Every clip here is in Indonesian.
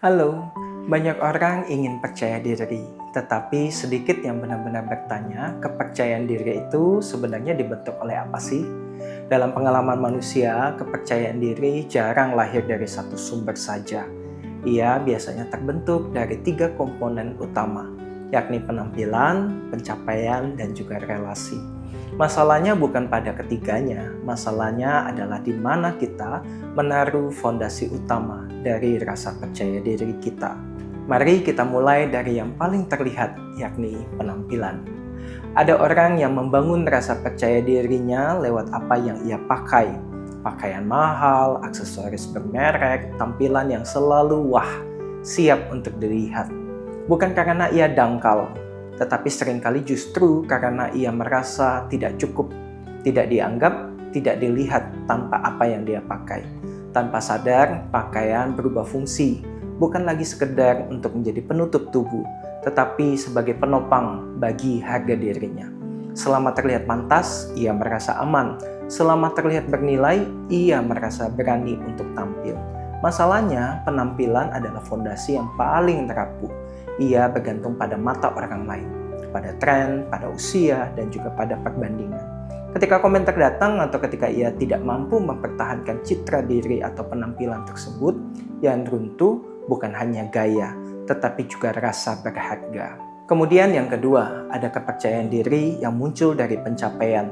Halo, banyak orang ingin percaya diri, tetapi sedikit yang benar-benar bertanya, kepercayaan diri itu sebenarnya dibentuk oleh apa sih? Dalam pengalaman manusia, kepercayaan diri jarang lahir dari satu sumber saja. Ia biasanya terbentuk dari tiga komponen utama, yakni penampilan, pencapaian, dan juga relasi. Masalahnya bukan pada ketiganya, masalahnya adalah di mana kita menaruh fondasi utama dari rasa percaya diri kita. Mari kita mulai dari yang paling terlihat, yakni penampilan. Ada orang yang membangun rasa percaya dirinya lewat apa yang ia pakai. Pakaian mahal, aksesoris bermerek, tampilan yang selalu wah, siap untuk dilihat. Bukan karena ia dangkal, tetapi seringkali justru karena ia merasa tidak cukup, tidak dianggap, tidak dilihat tanpa apa yang dia pakai. Tanpa sadar, pakaian berubah fungsi, bukan lagi sekedar untuk menjadi penutup tubuh, tetapi sebagai penopang bagi harga dirinya. Selama terlihat pantas, ia merasa aman. Selama terlihat bernilai, ia merasa berani untuk tampil. Masalahnya, penampilan adalah fondasi yang paling rapuh. Ia bergantung pada mata orang lain, pada tren, pada usia, dan juga pada perbandingan. Ketika komentar datang atau ketika ia tidak mampu mempertahankan citra diri atau penampilan tersebut, yang runtuh bukan hanya gaya, tetapi juga rasa berharga. Kemudian yang kedua, ada kepercayaan diri yang muncul dari pencapaian.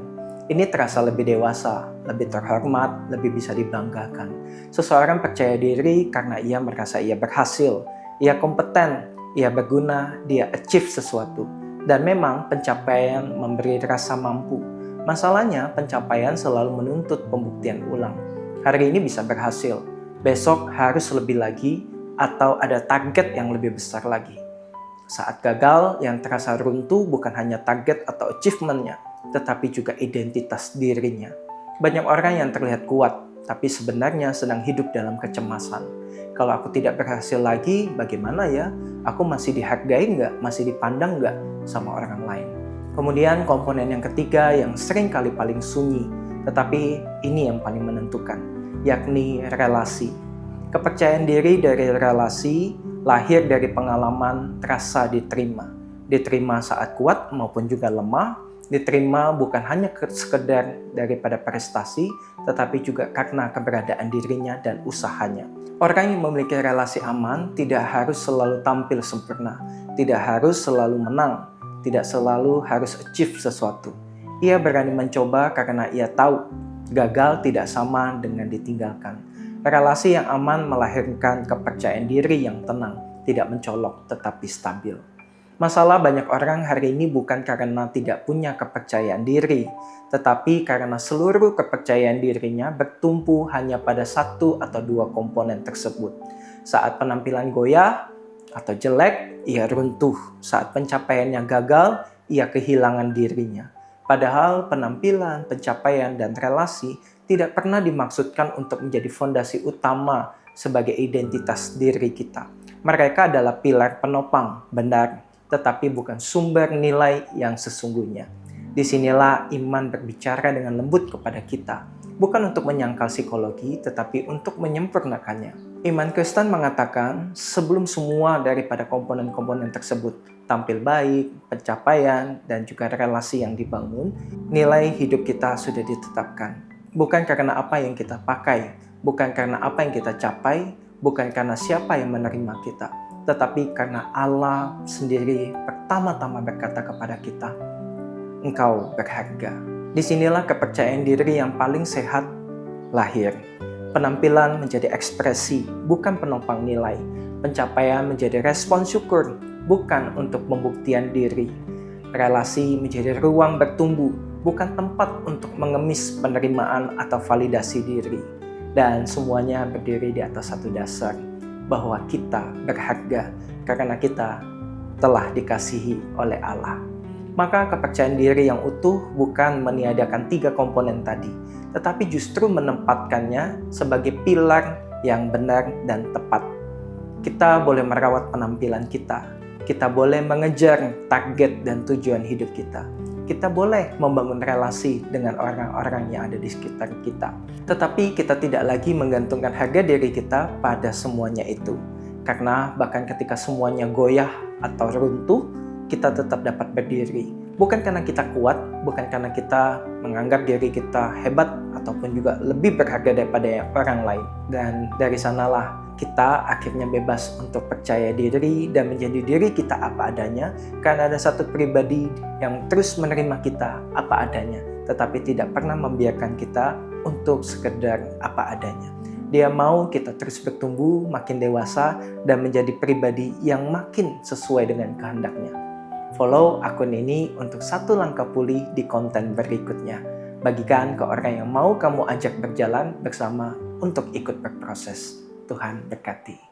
Ini terasa lebih dewasa, lebih terhormat, lebih bisa dibanggakan. Seseorang percaya diri karena ia merasa ia berhasil, ia kompeten, ia berguna, dia achieve sesuatu. Dan memang pencapaian memberi rasa mampu. Masalahnya, pencapaian selalu menuntut pembuktian ulang. Hari ini bisa berhasil, besok harus lebih lagi, atau ada target yang lebih besar lagi. Saat gagal, yang terasa runtuh bukan hanya target atau achievement-nya, tetapi juga identitas dirinya. Banyak orang yang terlihat kuat, tapi sebenarnya sedang hidup dalam kecemasan. Kalau aku tidak berhasil lagi, bagaimana ya? Aku masih dihargai nggak? Masih dipandang nggak sama orang lain? Kemudian komponen yang ketiga yang sering kali paling sunyi, tetapi ini yang paling menentukan, yakni relasi. Kepercayaan diri dari relasi lahir dari pengalaman terasa diterima. Diterima saat kuat maupun juga lemah, diterima bukan hanya sekedar daripada prestasi, tetapi juga karena keberadaan dirinya dan usahanya. Orang yang memiliki relasi aman tidak harus selalu tampil sempurna, tidak harus selalu menang, tidak selalu harus achieve sesuatu. Ia berani mencoba karena ia tahu gagal tidak sama dengan ditinggalkan. Relasi yang aman melahirkan kepercayaan diri yang tenang, tidak mencolok tetapi stabil. Masalah banyak orang hari ini bukan karena tidak punya kepercayaan diri, tetapi karena seluruh kepercayaan dirinya bertumpu hanya pada satu atau dua komponen tersebut. Saat penampilan goyah atau jelek, ia runtuh. Saat pencapaiannya gagal, ia kehilangan dirinya. Padahal penampilan, pencapaian, dan relasi tidak pernah dimaksudkan untuk menjadi fondasi utama sebagai identitas diri kita. Mereka adalah pilar penopang, benar, tetapi bukan sumber nilai yang sesungguhnya. Disinilah iman berbicara dengan lembut kepada kita, bukan untuk menyangkal psikologi, tetapi untuk menyempurnakannya. Iman Kristen mengatakan, sebelum semua daripada komponen-komponen tersebut tampil baik, pencapaian, dan juga relasi yang dibangun, nilai hidup kita sudah ditetapkan. Bukan karena apa yang kita pakai, bukan karena apa yang kita capai, bukan karena siapa yang menerima kita, tetapi karena Allah sendiri pertama-tama berkata kepada kita, engkau berharga. Disinilah kepercayaan diri yang paling sehat lahir. Penampilan menjadi ekspresi, bukan penopang nilai. Pencapaian menjadi respon syukur, bukan untuk pembuktian diri. Relasi menjadi ruang bertumbuh, bukan tempat untuk mengemis penerimaan atau validasi diri. Dan semuanya berdiri di atas satu dasar, bahwa kita berharga karena kita telah dikasihi oleh Allah. Maka kepercayaan diri yang utuh bukan meniadakan tiga komponen tadi, tetapi justru menempatkannya sebagai pilar yang benar dan tepat. Kita boleh merawat penampilan kita boleh mengejar target dan tujuan hidup kita boleh membangun relasi dengan orang-orang yang ada di sekitar kita. Tetapi kita tidak lagi menggantungkan harga diri kita pada semuanya itu. Karena bahkan ketika semuanya goyah atau runtuh, kita tetap dapat berdiri. Bukan karena kita kuat, bukan karena kita menganggap diri kita hebat ataupun juga lebih berharga daripada orang lain. Dan dari sanalah kita akhirnya bebas untuk percaya diri dan menjadi diri kita apa adanya, karena ada satu pribadi yang terus menerima kita apa adanya, tetapi tidak pernah membiarkan kita untuk sekedar apa adanya. Dia mau kita terus bertumbuh, makin dewasa, dan menjadi pribadi yang makin sesuai dengan kehendaknya. Follow akun ini untuk satu langkah pulih di konten berikutnya. Bagikan ke orang yang mau kamu ajak berjalan bersama untuk ikut berproses. Tuhan berkati.